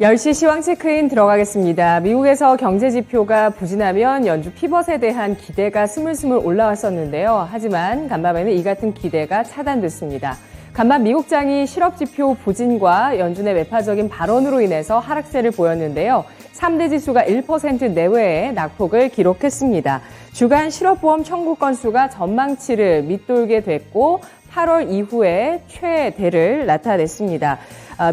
10시 시황 체크인 들어가겠습니다. 미국에서 경제 지표가 부진하면 연주 피벗에 대한 기대가 스물스물 올라왔었는데요. 하지만 간밤에는 이 같은 기대가 차단됐습니다. 간밤 미국장이 실업 지표 부진과 연준의 매파적인 발언으로 인해서 하락세를 보였는데요. 3대 지수가 1% 내외의 낙폭을 기록했습니다. 주간 실업보험 청구 건수가 전망치를 밑돌게 됐고 8월 이후에 최대를 나타냈습니다.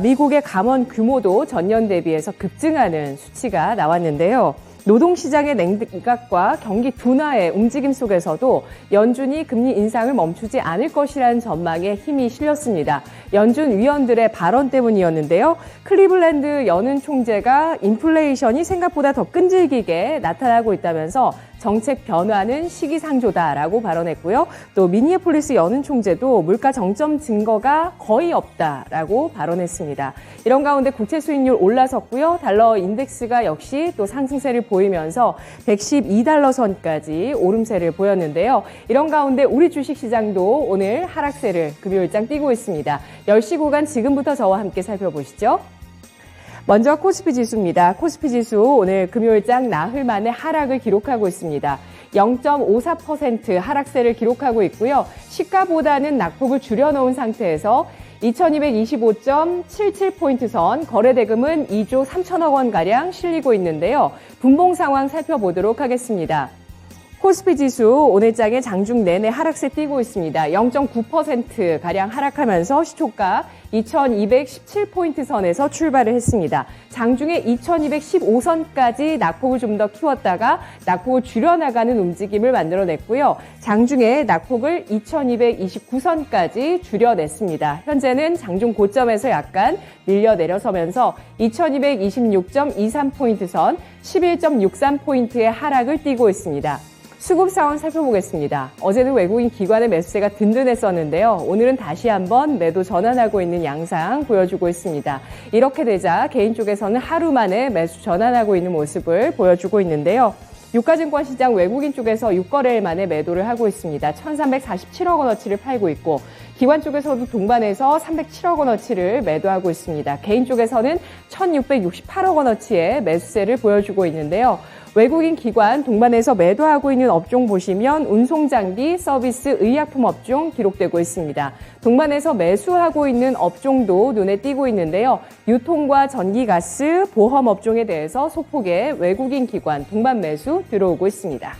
미국의 감원 규모도 전년 대비해서 급증하는 수치가 나왔는데요. 노동시장의 냉각과 경기 둔화의 움직임 속에서도 연준이 금리 인상을 멈추지 않을 것이라는 전망에 힘이 실렸습니다. 연준 위원들의 발언 때문이었는데요. 클리블랜드 연은 총재가 인플레이션이 생각보다 더 끈질기게 나타나고 있다면서 정책 변화는 시기상조다라고 발언했고요. 또 미니애폴리스 연은 총재도 물가 정점 증거가 거의 없다라고 발언했습니다. 이런 가운데 국채 수익률 올라섰고요. 달러 인덱스가 역시 또 상승세를 보이면서 112달러 선까지 오름세를 보였는데요. 이런 가운데 우리 주식시장도 오늘 하락세를 금요일장 띄고 있습니다. 10시 구간 지금부터 저와 함께 살펴보시죠. 먼저 코스피 지수입니다. 코스피 지수 오늘 금요일장 나흘 만에 하락을 기록하고 있습니다. 0.54% 하락세를 기록하고 있고요. 시가보다는 낙폭을 줄여놓은 상태에서 2225.77포인트 선, 거래대금은 2조 3천억 원가량 실리고 있는데요. 분봉 상황 살펴보도록 하겠습니다. 코스피 지수 오늘장에 장중 내내 하락세 띄고 있습니다. 0.9%가량 하락하면서 시초가 2217포인트 선에서 출발을 했습니다. 장중에 2215선까지 낙폭을 좀 더 키웠다가 낙폭을 줄여나가는 움직임을 만들어냈고요. 장중에 낙폭을 2229선까지 줄여냈습니다. 현재는 장중 고점에서 약간 밀려 내려서면서 2226.23포인트 선, 11.63포인트의 하락을 띄고 있습니다. 수급 상황 살펴보겠습니다. 어제는 외국인 기관의 매수세가 든든했었는데요. 오늘은 다시 한번 매도 전환하고 있는 양상 보여주고 있습니다. 이렇게 되자 개인 쪽에서는 하루 만에 매수 전환하고 있는 모습을 보여주고 있는데요. 유가증권 시장 외국인 쪽에서 6거래일 만에 매도를 하고 있습니다. 1,347억 원어치를 팔고 있고 기관 쪽에서도 동반해서 307억 원어치를 매도하고 있습니다. 개인 쪽에서는 1,668억 원어치의 매수세를 보여주고 있는데요. 외국인 기관 동반해서 매도하고 있는 업종 보시면 운송장비, 서비스, 의약품 업종 기록되고 있습니다. 동반해서 매수하고 있는 업종도 눈에 띄고 있는데요. 유통과 전기가스, 보험 업종에 대해서 소폭의 외국인 기관 동반 매수 들어오고 있습니다.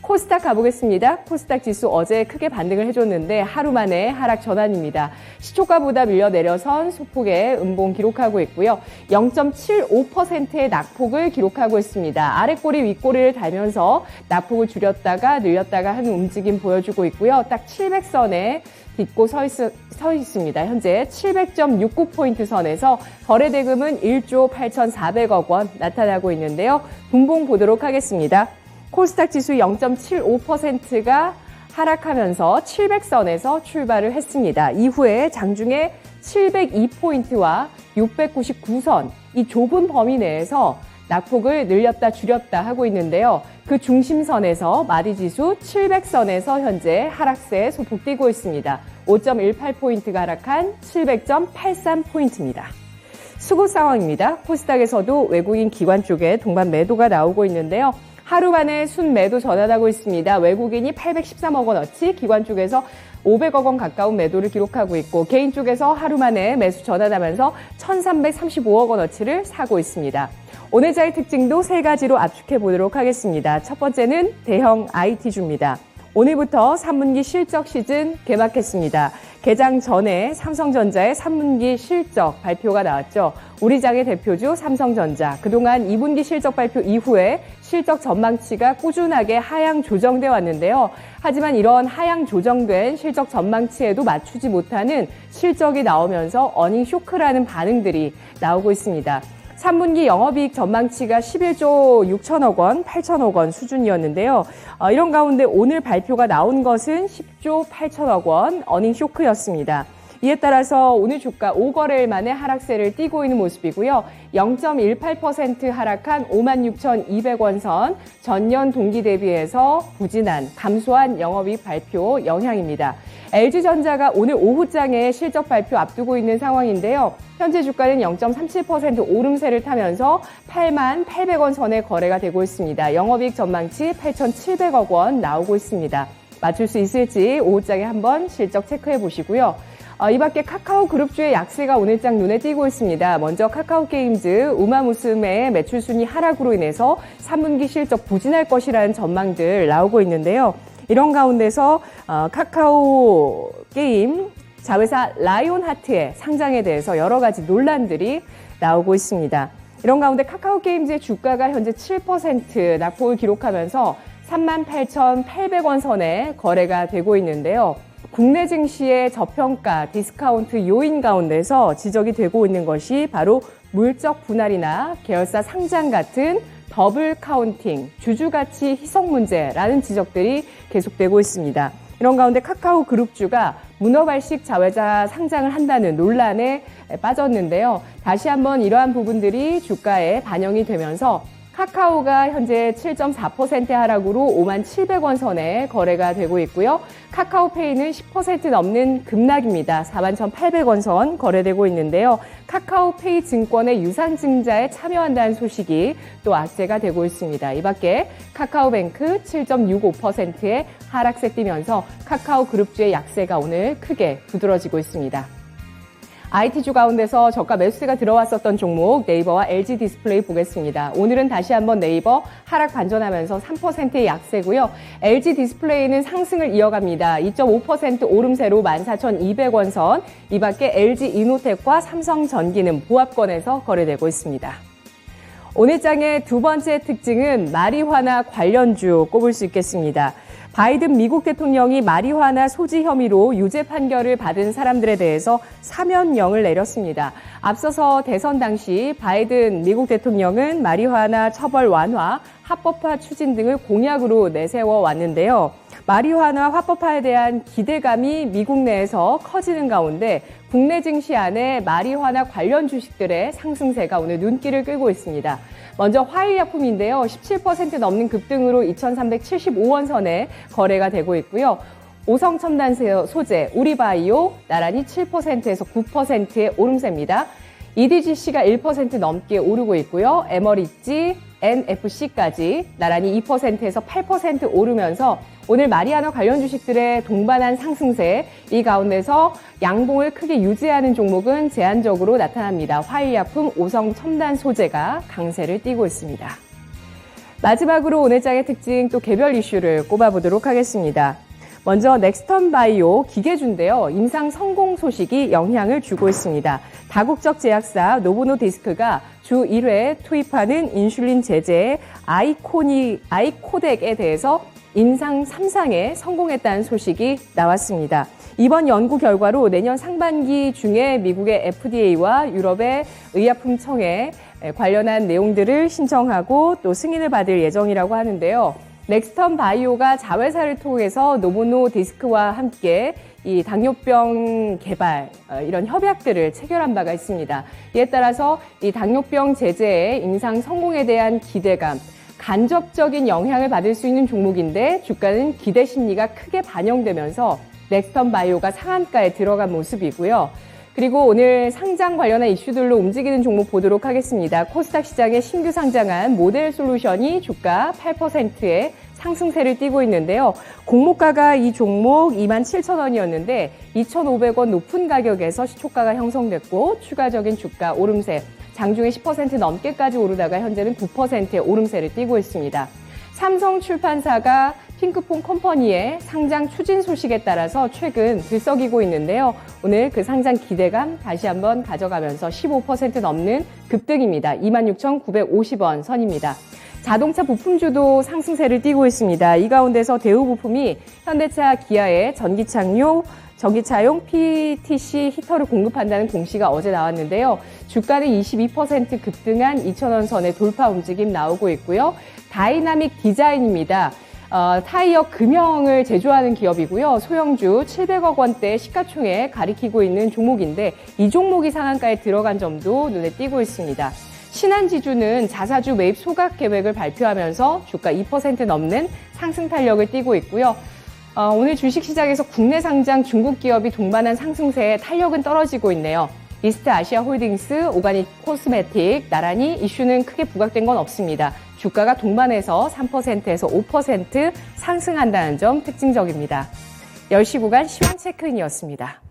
코스닥 가보겠습니다. 코스닥 지수 어제 크게 반등을 해줬는데 하루 만에 하락 전환입니다. 시초가보다 밀려 내려선 소폭의 음봉 기록하고 있고요. 0.75%의 낙폭을 기록하고 있습니다. 아랫꼬리 윗꼬리를 달면서 낙폭을 줄였다가 늘렸다가 하는 움직임 보여주고 있고요. 딱 700선에 딛고 서 있습니다. 현재 700.69포인트 선에서 거래대금은 1조 8,400억 원 나타나고 있는데요. 분봉 보도록 하겠습니다. 코스닥 지수 0.75%가 하락하면서 700선에서 출발을 했습니다. 이후에 장중에 702포인트와 699선, 이 좁은 범위 내에서 낙폭을 늘렸다 줄였다 하고 있는데요. 그 중심선에서 마디지수 700선에서 현재 하락세 소폭 띄고 있습니다. 5.18포인트가 하락한 700.83포인트입니다. 수급 상황입니다. 코스닥에서도 외국인 기관 쪽에 동반 매도가 나오고 있는데요. 하루 만에 순 매도 전환하고 있습니다. 외국인이 813억 원어치, 기관 쪽에서 500억 원 가까운 매도를 기록하고 있고 개인 쪽에서 하루 만에 매수 전환하면서 1,335억 원어치를 사고 있습니다. 오늘자의 특징도 세 가지로 압축해 보도록 하겠습니다. 첫 번째는 대형 IT주입니다. 오늘부터 3분기 실적 시즌 개막했습니다. 개장 전에 삼성전자의 3분기 실적 발표가 나왔죠. 우리 장의 대표주 삼성전자. 그동안 2분기 실적 발표 이후에 실적 전망치가 꾸준하게 하향 조정돼 왔는데요. 하지만 이런 하향 조정된 실적 전망치에도 맞추지 못하는 실적이 나오면서 어닝 쇼크라는 반응들이 나오고 있습니다. 3분기 영업이익 전망치가 11조 6천억 원, 8천억 원 수준이었는데요. 이런 가운데 오늘 발표가 나온 것은 10조 8천억 원, 어닝 쇼크였습니다. 이에 따라서 오늘 주가 5거래일 만에 하락세를 띄고 있는 모습이고요. 0.18% 하락한 56,200원 선, 전년 동기 대비해서 부진한, 감소한 영업이익 발표 영향입니다. LG전자가 오늘 오후장에 실적 발표 앞두고 있는 상황인데요. 현재 주가는 0.37% 오름세를 타면서 8만 800원 선에 거래가 되고 있습니다. 영업이익 전망치 8,700억 원 나오고 있습니다. 맞출 수 있을지 오후장에 한번 실적 체크해 보시고요. 이 밖에 카카오 그룹주의 약세가 오늘장 눈에 띄고 있습니다. 먼저 카카오 게임즈, 우마무스메의 매출 순위 하락으로 인해서 3분기 실적 부진할 것이라는 전망들 나오고 있는데요. 이런 가운데서 카카오 게임 자회사 라이온하트의 상장에 대해서 여러 가지 논란들이 나오고 있습니다. 이런 가운데 카카오 게임즈의 주가가 현재 7% 낙폭을 기록하면서 38,800원 선에 거래가 되고 있는데요. 국내 증시의 저평가, 디스카운트 요인 가운데서 지적이 되고 있는 것이 바로 물적 분할이나 계열사 상장 같은 더블 카운팅, 주주가치 희석 문제라는 지적들이 계속되고 있습니다. 이런 가운데 카카오 그룹주가 문어발식 자회사 상장을 한다는 논란에 빠졌는데요. 다시 한번 이러한 부분들이 주가에 반영이 되면서 카카오가 현재 7.4% 하락으로 5만 700원 선에 거래가 되고 있고요. 카카오페이는 10% 넘는 급락입니다. 4만 1,800원 선 거래되고 있는데요. 카카오페이 증권의 유상증자에 참여한다는 소식이 또 악재가 되고 있습니다. 이 밖에 카카오뱅크 7.65%의 하락세 띄면서 카카오 그룹주의 약세가 오늘 크게 두드러지고 있습니다. IT주 가운데서 저가 매수세가 들어왔었던 종목 네이버와 LG 디스플레이 보겠습니다. 오늘은 다시 한번 네이버 하락 반전하면서 3%의 약세고요. LG 디스플레이는 상승을 이어갑니다. 2.5% 오름세로 14,200원 선. 이 밖에 LG 이노텍과 삼성전기는 보합권에서 거래되고 있습니다. 오늘 장의 두 번째 특징은 마리화나 관련주 꼽을 수 있겠습니다. 바이든 미국 대통령이 마리화나 소지 혐의로 유죄 판결을 받은 사람들에 대해서 사면령을 내렸습니다. 앞서서 대선 당시 바이든 미국 대통령은 마리화나 처벌 완화, 합법화 추진 등을 공약으로 내세워 왔는데요. 마리화나 합법화에 대한 기대감이 미국 내에서 커지는 가운데 국내 증시 안에 마리화나 관련 주식들의 상승세가 오늘 눈길을 끌고 있습니다. 먼저 화일약품인데요. 17% 넘는 급등으로 2,375원 선에 거래가 되고 있고요. 오성첨단 소재, 우리바이오 나란히 7%에서 9%의 오름세입니다. EDGC가 1% 넘게 오르고 있고요. 에머리지, NFC까지 나란히 2%에서 8% 오르면서 오늘 마리화나 관련 주식들의 동반한 상승세, 이 가운데서 양봉을 크게 유지하는 종목은 제한적으로 나타납니다. 화일약품, 오성첨단 소재가 강세를 띠고 있습니다. 마지막으로 오늘 장의 특징 또 개별 이슈를 꼽아보도록 하겠습니다. 먼저 넥스턴 바이오 기계주인데요. 임상 성공 소식이 영향을 주고 있습니다. 다국적 제약사 노보노디스크가 주 1회 투입하는 인슐린 제제 아이코덱에 대해서 임상 3상에 성공했다는 소식이 나왔습니다. 이번 연구 결과로 내년 상반기 중에 미국의 FDA와 유럽의 의약품청에 관련한 내용들을 신청하고 또 승인을 받을 예정이라고 하는데요. 넥스턴 바이오가 자회사를 통해서 노보노디스크와 함께 이 당뇨병 개발 이런 협약들을 체결한 바가 있습니다. 이에 따라서 이 당뇨병 제재의 임상 성공에 대한 기대감, 간접적인 영향을 받을 수 있는 종목인데 주가는 기대 심리가 크게 반영되면서 넥스턴 바이오가 상한가에 들어간 모습이고요. 그리고 오늘 상장 관련한 이슈들로 움직이는 종목 보도록 하겠습니다. 코스닥 시장에 신규 상장한 모델 솔루션이 주가 8%의 상승세를 띠고 있는데요. 공모가가 이 종목 27,000원이었는데 2,500원 높은 가격에서 시초가가 형성됐고 추가적인 주가 오름세, 장중에 10% 넘게까지 오르다가 현재는 9%의 오름세를 띠고 있습니다. 삼성출판사가 핑크퐁 컴퍼니의 상장 추진 소식에 따라서 최근 들썩이고 있는데요. 오늘 그 상장 기대감 다시 한번 가져가면서 15% 넘는 급등입니다. 26,950원 선입니다. 자동차 부품주도 상승세를 띠고 있습니다. 이 가운데서 대우부품이 현대차, 기아의 전기차용 PTC 히터를 공급한다는 공시가 어제 나왔는데요. 주가는 22% 급등한 2,000원 선의 돌파 움직임 나오고 있고요. 다이나믹 디자인입니다. 타이어 금형을 제조하는 기업이고요. 소형주 700억 원대 시가총액 가리키고 있는 종목인데 이 종목이 상한가에 들어간 점도 눈에 띄고 있습니다. 신한지주는 자사주 매입 소각 계획을 발표하면서 주가 2% 넘는 상승 탄력을 띠고 있고요. 오늘 주식시장에서 국내 상장 중국 기업이 동반한 상승세에 탄력은 떨어지고 있네요. 이스트 아시아 홀딩스, 오가닉 코스메틱, 나란히 이슈는 크게 부각된 건 없습니다. 주가가 동반해서 3%에서 5% 상승한다는 점 특징적입니다. 10시 구간 시황 체크인이었습니다.